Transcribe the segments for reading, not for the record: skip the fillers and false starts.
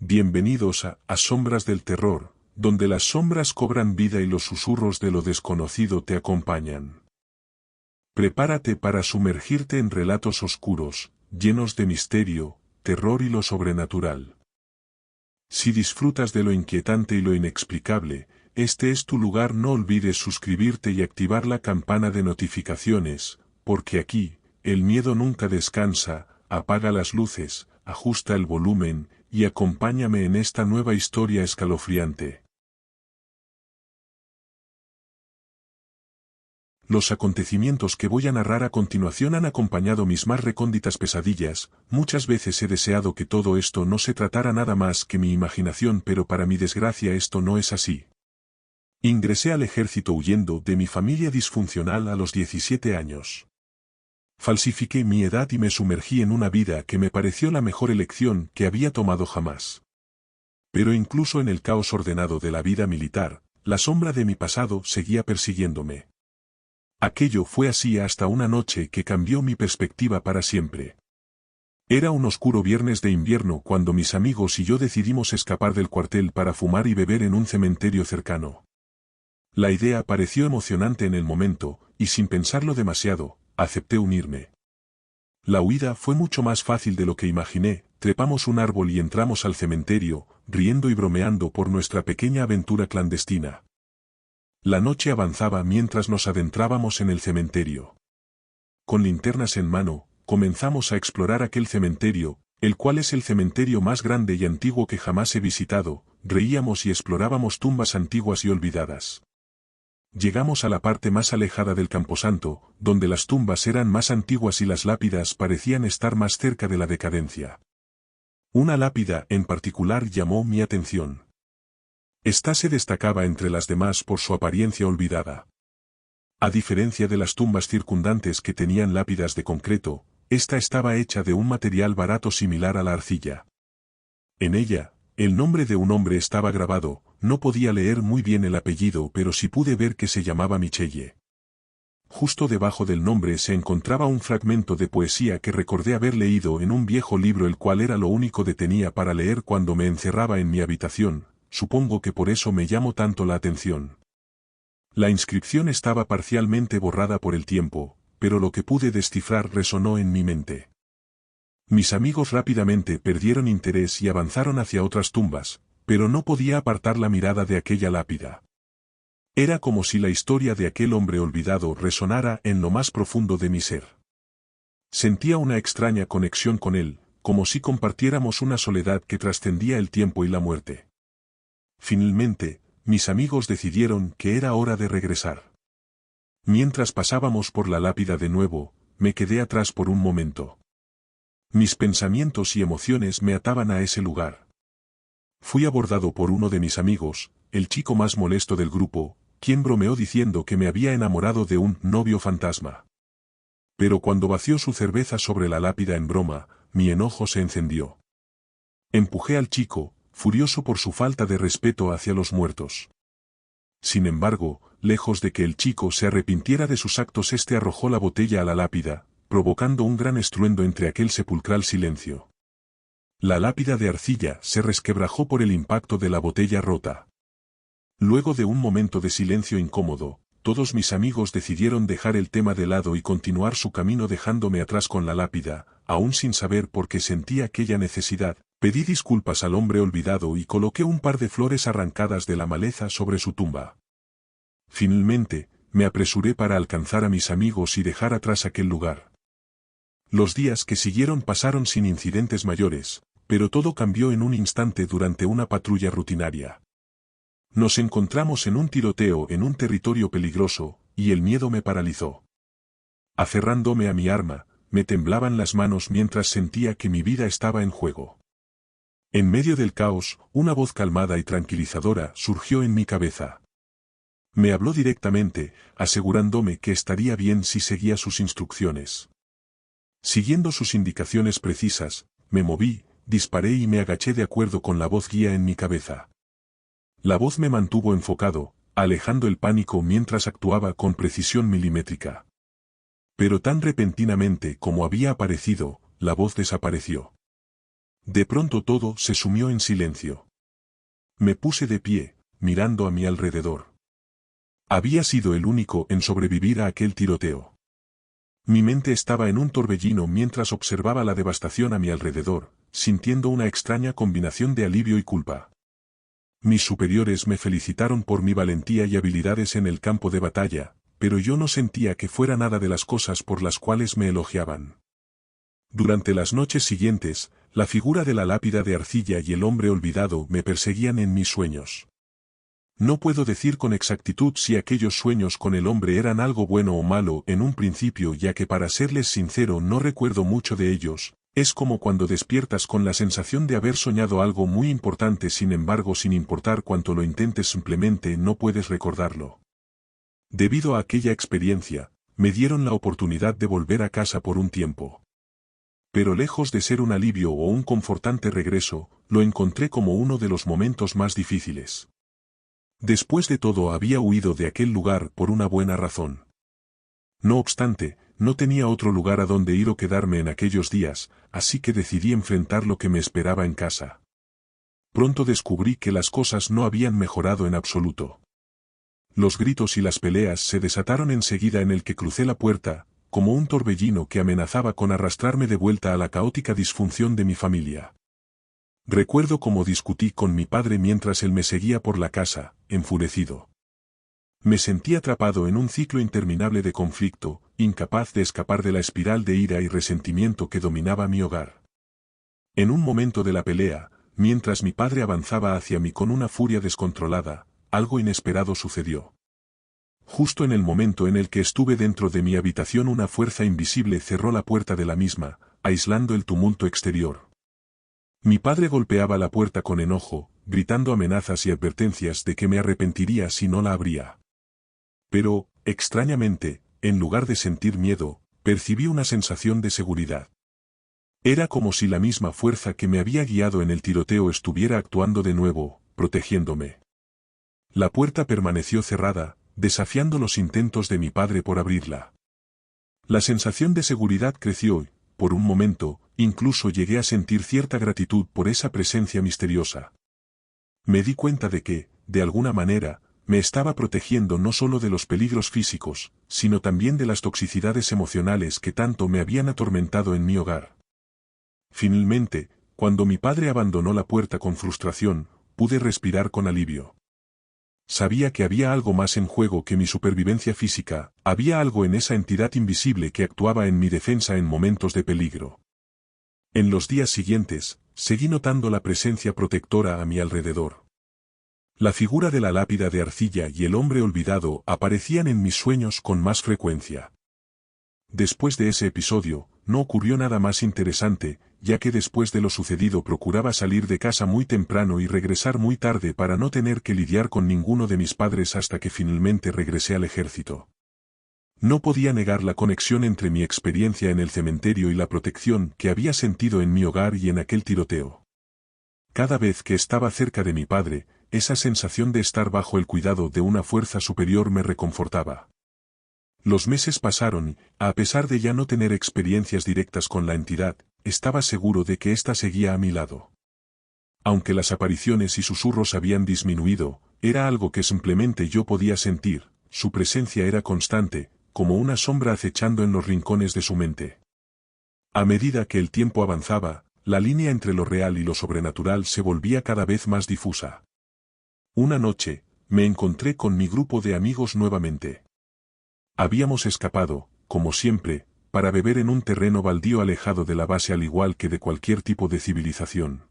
Bienvenidos a Sombras del Terror, donde las sombras cobran vida y los susurros de lo desconocido te acompañan. Prepárate para sumergirte en relatos oscuros, llenos de misterio, terror y lo sobrenatural. Si disfrutas de lo inquietante y lo inexplicable, este es tu lugar. No olvides suscribirte y activar la campana de notificaciones, porque aquí, el miedo nunca descansa. Apaga las luces, ajusta el volumen, y acompáñame en esta nueva historia escalofriante. Los acontecimientos que voy a narrar a continuación han acompañado mis más recónditas pesadillas. Muchas veces he deseado que todo esto no se tratara nada más que mi imaginación, pero para mi desgracia esto no es así. Ingresé al ejército huyendo de mi familia disfuncional a los 17 años. Falsifiqué mi edad y me sumergí en una vida que me pareció la mejor elección que había tomado jamás. Pero incluso en el caos ordenado de la vida militar, la sombra de mi pasado seguía persiguiéndome. Aquello fue así hasta una noche que cambió mi perspectiva para siempre. Era un oscuro viernes de invierno cuando mis amigos y yo decidimos escapar del cuartel para fumar y beber en un cementerio cercano. La idea pareció emocionante en el momento, y sin pensarlo demasiado, acepté unirme. La huida fue mucho más fácil de lo que imaginé. Trepamos un árbol y entramos al cementerio, riendo y bromeando por nuestra pequeña aventura clandestina. La noche avanzaba mientras nos adentrábamos en el cementerio. Con linternas en mano, comenzamos a explorar aquel cementerio, el cual es el cementerio más grande y antiguo que jamás he visitado. Reíamos y explorábamos tumbas antiguas y olvidadas. Llegamos a la parte más alejada del camposanto, donde las tumbas eran más antiguas y las lápidas parecían estar más cerca de la decadencia. Una lápida en particular llamó mi atención. Esta se destacaba entre las demás por su apariencia olvidada. A diferencia de las tumbas circundantes que tenían lápidas de concreto, esta estaba hecha de un material barato similar a la arcilla. En ella, el nombre de un hombre estaba grabado. No podía leer muy bien el apellido, pero sí pude ver que se llamaba Michelle. Justo debajo del nombre se encontraba un fragmento de poesía que recordé haber leído en un viejo libro, el cual era lo único que tenía para leer cuando me encerraba en mi habitación. Supongo que por eso me llamó tanto la atención. La inscripción estaba parcialmente borrada por el tiempo, pero lo que pude descifrar resonó en mi mente. Mis amigos rápidamente perdieron interés y avanzaron hacia otras tumbas, pero no podía apartar la mirada de aquella lápida. Era como si la historia de aquel hombre olvidado resonara en lo más profundo de mi ser. Sentía una extraña conexión con él, como si compartiéramos una soledad que trascendía el tiempo y la muerte. Finalmente, mis amigos decidieron que era hora de regresar. Mientras pasábamos por la lápida de nuevo, me quedé atrás por un momento. Mis pensamientos y emociones me ataban a ese lugar. Fui abordado por uno de mis amigos, el chico más molesto del grupo, quien bromeó diciendo que me había enamorado de un novio fantasma. Pero cuando vació su cerveza sobre la lápida en broma, mi enojo se encendió. Empujé al chico, furioso por su falta de respeto hacia los muertos. Sin embargo, lejos de que el chico se arrepintiera de sus actos, este arrojó la botella a la lápida, provocando un gran estruendo entre aquel sepulcral silencio. La lápida de arcilla se resquebrajó por el impacto de la botella rota. Luego de un momento de silencio incómodo, todos mis amigos decidieron dejar el tema de lado y continuar su camino dejándome atrás con la lápida. Aún sin saber por qué sentía aquella necesidad, pedí disculpas al hombre olvidado y coloqué un par de flores arrancadas de la maleza sobre su tumba. Finalmente, me apresuré para alcanzar a mis amigos y dejar atrás aquel lugar. Los días que siguieron pasaron sin incidentes mayores, pero todo cambió en un instante durante una patrulla rutinaria. Nos encontramos en un tiroteo en un territorio peligroso, y el miedo me paralizó. Aferrándome a mi arma, me temblaban las manos mientras sentía que mi vida estaba en juego. En medio del caos, una voz calmada y tranquilizadora surgió en mi cabeza. Me habló directamente, asegurándome que estaría bien si seguía sus instrucciones. Siguiendo sus indicaciones precisas, me moví, disparé y me agaché de acuerdo con la voz guía en mi cabeza. La voz me mantuvo enfocado, alejando el pánico mientras actuaba con precisión milimétrica. Pero tan repentinamente como había aparecido, la voz desapareció. De pronto todo se sumió en silencio. Me puse de pie, mirando a mi alrededor. Había sido el único en sobrevivir a aquel tiroteo. Mi mente estaba en un torbellino mientras observaba la devastación a mi alrededor, sintiendo una extraña combinación de alivio y culpa. Mis superiores me felicitaron por mi valentía y habilidades en el campo de batalla, pero yo no sentía que fuera nada de las cosas por las cuales me elogiaban. Durante las noches siguientes, la figura de la lápida de arcilla y el hombre olvidado me perseguían en mis sueños. No puedo decir con exactitud si aquellos sueños con el hombre eran algo bueno o malo en un principio, ya que para serles sincero no recuerdo mucho de ellos. Es como cuando despiertas con la sensación de haber soñado algo muy importante, sin embargo, sin importar cuánto lo intentes, simplemente no puedes recordarlo. Debido a aquella experiencia, me dieron la oportunidad de volver a casa por un tiempo. Pero lejos de ser un alivio o un confortante regreso, lo encontré como uno de los momentos más difíciles. Después de todo, había huido de aquel lugar por una buena razón. No obstante, no tenía otro lugar a donde ir o quedarme en aquellos días, así que decidí enfrentar lo que me esperaba en casa. Pronto descubrí que las cosas no habían mejorado en absoluto. Los gritos y las peleas se desataron enseguida en el que crucé la puerta, como un torbellino que amenazaba con arrastrarme de vuelta a la caótica disfunción de mi familia. Recuerdo cómo discutí con mi padre mientras él me seguía por la casa, enfurecido. Me sentí atrapado en un ciclo interminable de conflicto, incapaz de escapar de la espiral de ira y resentimiento que dominaba mi hogar. En un momento de la pelea, mientras mi padre avanzaba hacia mí con una furia descontrolada, algo inesperado sucedió. Justo en el momento en el que estuve dentro de mi habitación, una fuerza invisible cerró la puerta de la misma, aislando el tumulto exterior. Mi padre golpeaba la puerta con enojo, gritando amenazas y advertencias de que me arrepentiría si no la abría. Pero, extrañamente, en lugar de sentir miedo, percibí una sensación de seguridad. Era como si la misma fuerza que me había guiado en el tiroteo estuviera actuando de nuevo, protegiéndome. La puerta permaneció cerrada, desafiando los intentos de mi padre por abrirla. La sensación de seguridad creció y, por un momento, incluso llegué a sentir cierta gratitud por esa presencia misteriosa. Me di cuenta de que, de alguna manera, me estaba protegiendo no solo de los peligros físicos, sino también de las toxicidades emocionales que tanto me habían atormentado en mi hogar. Finalmente, cuando mi padre abandonó la puerta con frustración, pude respirar con alivio. Sabía que había algo más en juego que mi supervivencia física, había algo en esa entidad invisible que actuaba en mi defensa en momentos de peligro. En los días siguientes, seguí notando la presencia protectora a mi alrededor. La figura de la lápida de arcilla y el hombre olvidado aparecían en mis sueños con más frecuencia. Después de ese episodio, no ocurrió nada más interesante, ya que después de lo sucedido procuraba salir de casa muy temprano y regresar muy tarde para no tener que lidiar con ninguno de mis padres hasta que finalmente regresé al ejército. No podía negar la conexión entre mi experiencia en el cementerio y la protección que había sentido en mi hogar y en aquel tiroteo. Cada vez que estaba cerca de mi padre, esa sensación de estar bajo el cuidado de una fuerza superior me reconfortaba. Los meses pasaron y, a pesar de ya no tener experiencias directas con la entidad, estaba seguro de que ésta seguía a mi lado. Aunque las apariciones y susurros habían disminuido, era algo que simplemente yo podía sentir, su presencia era constante, como una sombra acechando en los rincones de su mente. A medida que el tiempo avanzaba, la línea entre lo real y lo sobrenatural se volvía cada vez más difusa. Una noche, me encontré con mi grupo de amigos nuevamente. Habíamos escapado, como siempre, para beber en un terreno baldío alejado de la base, al igual que de cualquier tipo de civilización.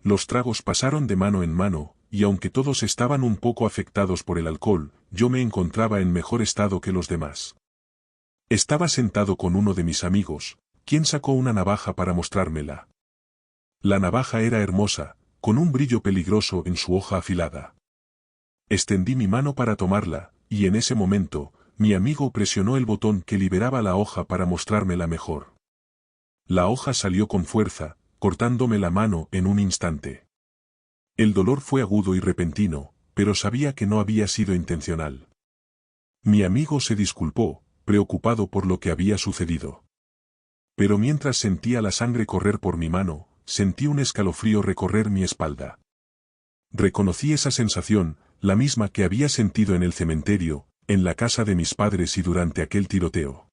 Los tragos pasaron de mano en mano, y aunque todos estaban un poco afectados por el alcohol, yo me encontraba en mejor estado que los demás. Estaba sentado con uno de mis amigos, quien sacó una navaja para mostrármela. La navaja era hermosa, con un brillo peligroso en su hoja afilada. Extendí mi mano para tomarla, y en ese momento, mi amigo presionó el botón que liberaba la hoja para mostrármela mejor. La hoja salió con fuerza, cortándome la mano en un instante. El dolor fue agudo y repentino, pero sabía que no había sido intencional. Mi amigo se disculpó, preocupado por lo que había sucedido. Pero mientras sentía la sangre correr por mi mano, sentí un escalofrío recorrer mi espalda. Reconocí esa sensación, la misma que había sentido en el cementerio, en la casa de mis padres y durante aquel tiroteo.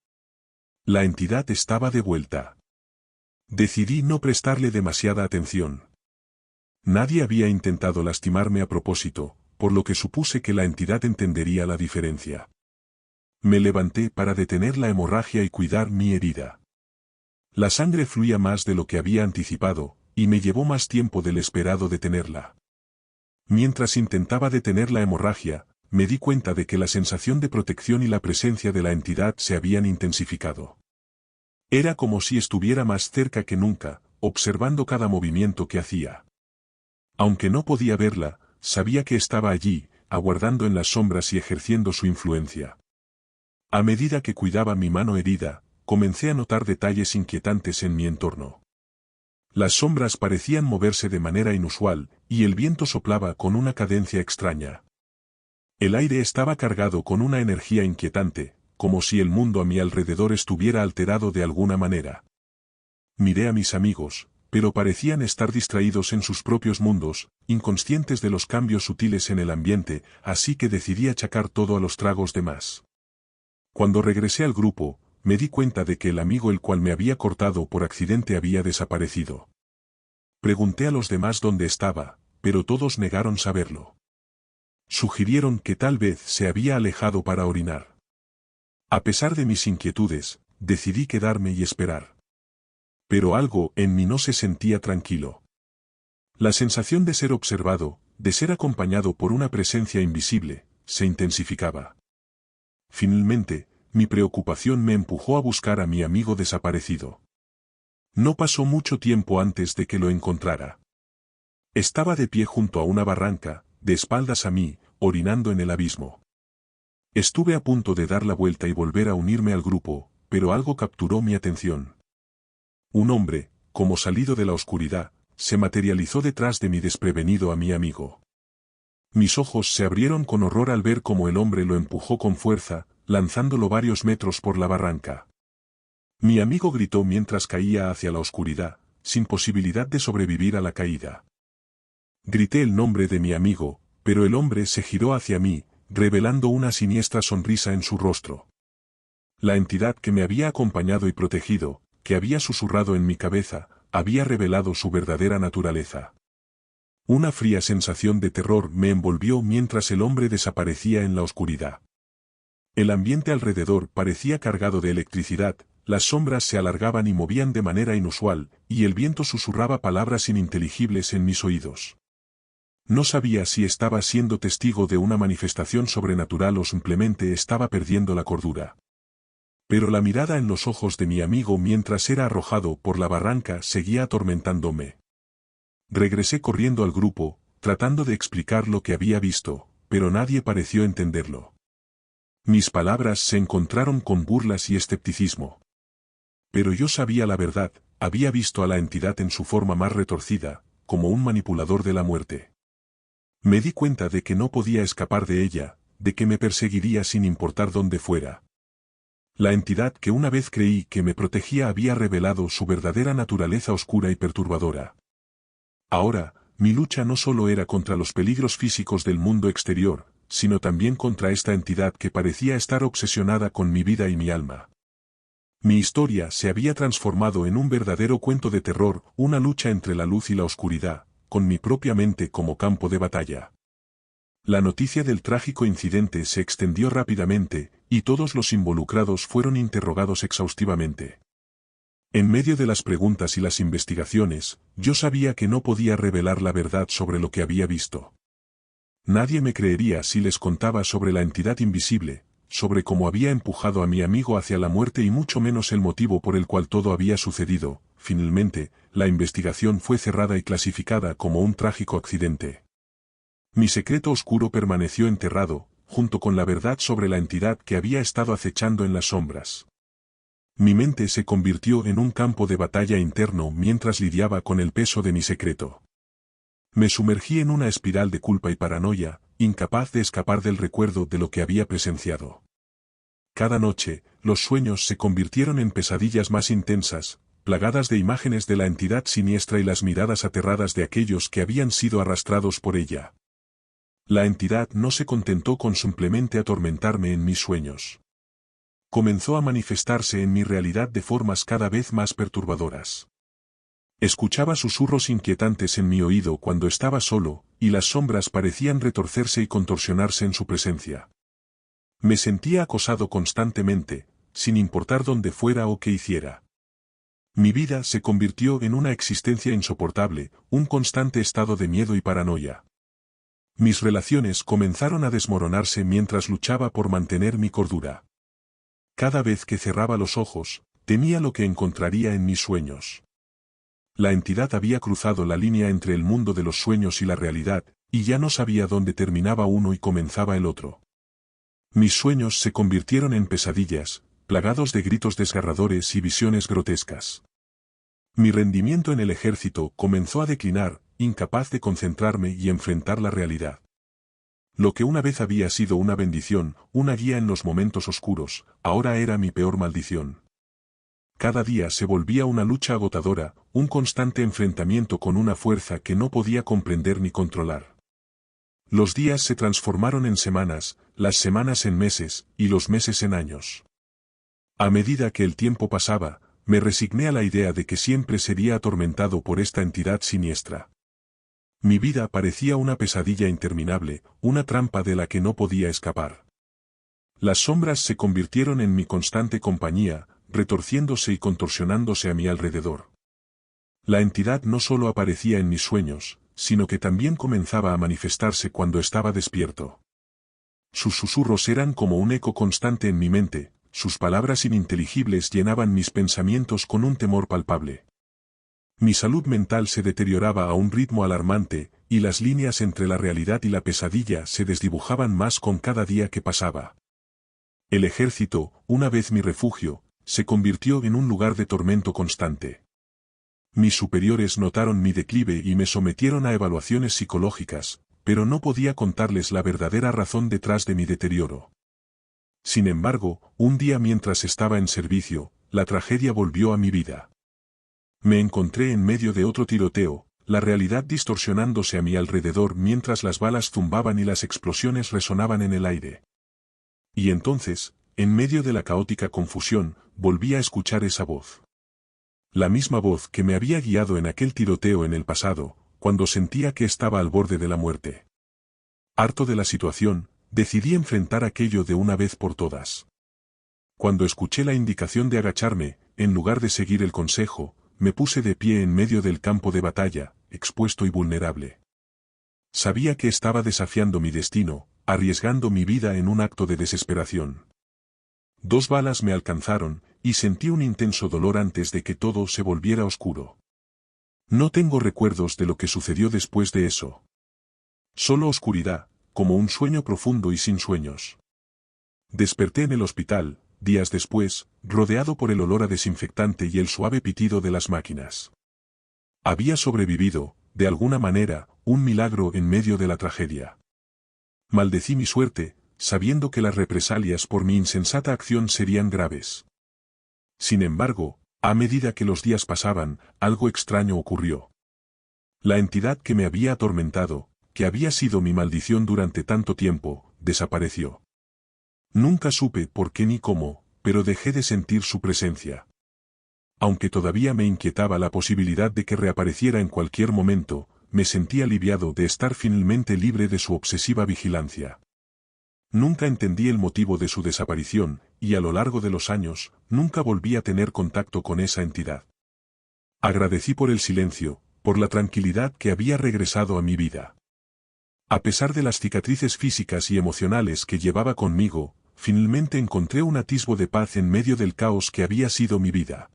La entidad estaba de vuelta. Decidí no prestarle demasiada atención. Nadie había intentado lastimarme a propósito, por lo que supuse que la entidad entendería la diferencia. Me levanté para detener la hemorragia y cuidar mi herida. La sangre fluía más de lo que había anticipado, y me llevó más tiempo del esperado detenerla. Mientras intentaba detener la hemorragia, me di cuenta de que la sensación de protección y la presencia de la entidad se habían intensificado. Era como si estuviera más cerca que nunca, observando cada movimiento que hacía. Aunque no podía verla, sabía que estaba allí, aguardando en las sombras y ejerciendo su influencia. A medida que cuidaba mi mano herida, comencé a notar detalles inquietantes en mi entorno. Las sombras parecían moverse de manera inusual, y el viento soplaba con una cadencia extraña. El aire estaba cargado con una energía inquietante, como si el mundo a mi alrededor estuviera alterado de alguna manera. Miré a mis amigos, pero parecían estar distraídos en sus propios mundos, inconscientes de los cambios sutiles en el ambiente, así que decidí achacar todo a los tragos de más. Cuando regresé al grupo, me di cuenta de que el amigo el cual me había cortado por accidente había desaparecido. Pregunté a los demás dónde estaba, pero todos negaron saberlo. Sugirieron que tal vez se había alejado para orinar. A pesar de mis inquietudes, decidí quedarme y esperar. Pero algo en mí no se sentía tranquilo. La sensación de ser observado, de ser acompañado por una presencia invisible, se intensificaba. Finalmente, mi preocupación me empujó a buscar a mi amigo desaparecido. No pasó mucho tiempo antes de que lo encontrara. Estaba de pie junto a una barranca, de espaldas a mí, orinando en el abismo. Estuve a punto de dar la vuelta y volver a unirme al grupo, pero algo capturó mi atención. Un hombre, como salido de la oscuridad, se materializó detrás de mi desprevenido a mi amigo. Mis ojos se abrieron con horror al ver cómo el hombre lo empujó con fuerza, lanzándolo varios metros por la barranca. Mi amigo gritó mientras caía hacia la oscuridad, sin posibilidad de sobrevivir a la caída. Grité el nombre de mi amigo, pero el hombre se giró hacia mí, revelando una siniestra sonrisa en su rostro. La entidad que me había acompañado y protegido, que había susurrado en mi cabeza, había revelado su verdadera naturaleza. Una fría sensación de terror me envolvió mientras el hombre desaparecía en la oscuridad. El ambiente alrededor parecía cargado de electricidad, las sombras se alargaban y movían de manera inusual, y el viento susurraba palabras ininteligibles en mis oídos. No sabía si estaba siendo testigo de una manifestación sobrenatural o simplemente estaba perdiendo la cordura. Pero la mirada en los ojos de mi amigo mientras era arrojado por la barranca seguía atormentándome. Regresé corriendo al grupo, tratando de explicar lo que había visto, pero nadie pareció entenderlo. Mis palabras se encontraron con burlas y escepticismo. Pero yo sabía la verdad, había visto a la entidad en su forma más retorcida, como un manipulador de la muerte. Me di cuenta de que no podía escapar de ella, de que me perseguiría sin importar dónde fuera. La entidad que una vez creí que me protegía había revelado su verdadera naturaleza oscura y perturbadora. Ahora, mi lucha no solo era contra los peligros físicos del mundo exterior, sino también contra esta entidad que parecía estar obsesionada con mi vida y mi alma. Mi historia se había transformado en un verdadero cuento de terror, una lucha entre la luz y la oscuridad, con mi propia mente como campo de batalla. La noticia del trágico incidente se extendió rápidamente, y todos los involucrados fueron interrogados exhaustivamente. En medio de las preguntas y las investigaciones, yo sabía que no podía revelar la verdad sobre lo que había visto. Nadie me creería si les contaba sobre la entidad invisible, sobre cómo había empujado a mi amigo hacia la muerte y mucho menos el motivo por el cual todo había sucedido. Finalmente, la investigación fue cerrada y clasificada como un trágico accidente. Mi secreto oscuro permaneció enterrado, junto con la verdad sobre la entidad que había estado acechando en las sombras. Mi mente se convirtió en un campo de batalla interno mientras lidiaba con el peso de mi secreto. Me sumergí en una espiral de culpa y paranoia, incapaz de escapar del recuerdo de lo que había presenciado. Cada noche, los sueños se convirtieron en pesadillas más intensas, plagadas de imágenes de la entidad siniestra y las miradas aterradas de aquellos que habían sido arrastrados por ella. La entidad no se contentó con simplemente atormentarme en mis sueños. Comenzó a manifestarse en mi realidad de formas cada vez más perturbadoras. Escuchaba susurros inquietantes en mi oído cuando estaba solo, y las sombras parecían retorcerse y contorsionarse en su presencia. Me sentía acosado constantemente, sin importar dónde fuera o qué hiciera. Mi vida se convirtió en una existencia insoportable, un constante estado de miedo y paranoia. Mis relaciones comenzaron a desmoronarse mientras luchaba por mantener mi cordura. Cada vez que cerraba los ojos, temía lo que encontraría en mis sueños. La entidad había cruzado la línea entre el mundo de los sueños y la realidad, y ya no sabía dónde terminaba uno y comenzaba el otro. Mis sueños se convirtieron en pesadillas, plagados de gritos desgarradores y visiones grotescas. Mi rendimiento en el ejército comenzó a declinar, incapaz de concentrarme y enfrentar la realidad. Lo que una vez había sido una bendición, una guía en los momentos oscuros, ahora era mi peor maldición. Cada día se volvía una lucha agotadora, un constante enfrentamiento con una fuerza que no podía comprender ni controlar. Los días se transformaron en semanas, las semanas en meses, y los meses en años. A medida que el tiempo pasaba, me resigné a la idea de que siempre sería atormentado por esta entidad siniestra. Mi vida parecía una pesadilla interminable, una trampa de la que no podía escapar. Las sombras se convirtieron en mi constante compañía, retorciéndose y contorsionándose a mi alrededor. La entidad no solo aparecía en mis sueños, sino que también comenzaba a manifestarse cuando estaba despierto. Sus susurros eran como un eco constante en mi mente, sus palabras ininteligibles llenaban mis pensamientos con un temor palpable. Mi salud mental se deterioraba a un ritmo alarmante, y las líneas entre la realidad y la pesadilla se desdibujaban más con cada día que pasaba. El ejército, una vez mi refugio, se convirtió en un lugar de tormento constante. Mis superiores notaron mi declive y me sometieron a evaluaciones psicológicas, pero no podía contarles la verdadera razón detrás de mi deterioro. Sin embargo, un día mientras estaba en servicio, la tragedia volvió a mi vida. Me encontré en medio de otro tiroteo, la realidad distorsionándose a mi alrededor mientras las balas zumbaban y las explosiones resonaban en el aire. Y entonces, en medio de la caótica confusión, volví a escuchar esa voz. La misma voz que me había guiado en aquel tiroteo en el pasado, cuando sentía que estaba al borde de la muerte. Harto de la situación, decidí enfrentar aquello de una vez por todas. Cuando escuché la indicación de agacharme, en lugar de seguir el consejo, me puse de pie en medio del campo de batalla, expuesto y vulnerable. Sabía que estaba desafiando mi destino, arriesgando mi vida en un acto de desesperación. 2 balas me alcanzaron, y sentí un intenso dolor antes de que todo se volviera oscuro. No tengo recuerdos de lo que sucedió después de eso. Solo oscuridad, como un sueño profundo y sin sueños. Desperté en el hospital, días después, rodeado por el olor a desinfectante y el suave pitido de las máquinas. Había sobrevivido, de alguna manera, un milagro en medio de la tragedia. Maldecí mi suerte, sabiendo que las represalias por mi insensata acción serían graves. Sin embargo, a medida que los días pasaban, algo extraño ocurrió. La entidad que me había atormentado, que había sido mi maldición durante tanto tiempo, desapareció. Nunca supe por qué ni cómo, pero dejé de sentir su presencia. Aunque todavía me inquietaba la posibilidad de que reapareciera en cualquier momento, me sentí aliviado de estar finalmente libre de su obsesiva vigilancia. Nunca entendí el motivo de su desaparición, y a lo largo de los años, nunca volví a tener contacto con esa entidad. Agradecí por el silencio, por la tranquilidad que había regresado a mi vida. A pesar de las cicatrices físicas y emocionales que llevaba conmigo, finalmente encontré un atisbo de paz en medio del caos que había sido mi vida.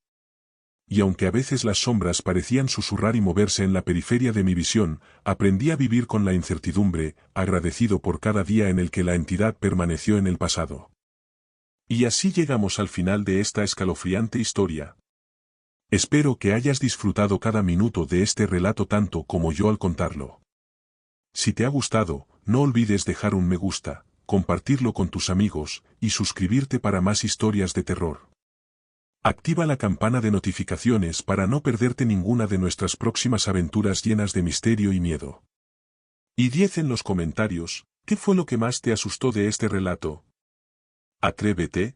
Y aunque a veces las sombras parecían susurrar y moverse en la periferia de mi visión, aprendí a vivir con la incertidumbre, agradecido por cada día en el que la entidad permaneció en el pasado. Y así llegamos al final de esta escalofriante historia. Espero que hayas disfrutado cada minuto de este relato tanto como yo al contarlo. Si te ha gustado, no olvides dejar un me gusta, compartirlo con tus amigos, y suscribirte para más historias de terror. Activa la campana de notificaciones para no perderte ninguna de nuestras próximas aventuras llenas de misterio y miedo. Y 10 en los comentarios, ¿qué fue lo que más te asustó de este relato? Atrévete,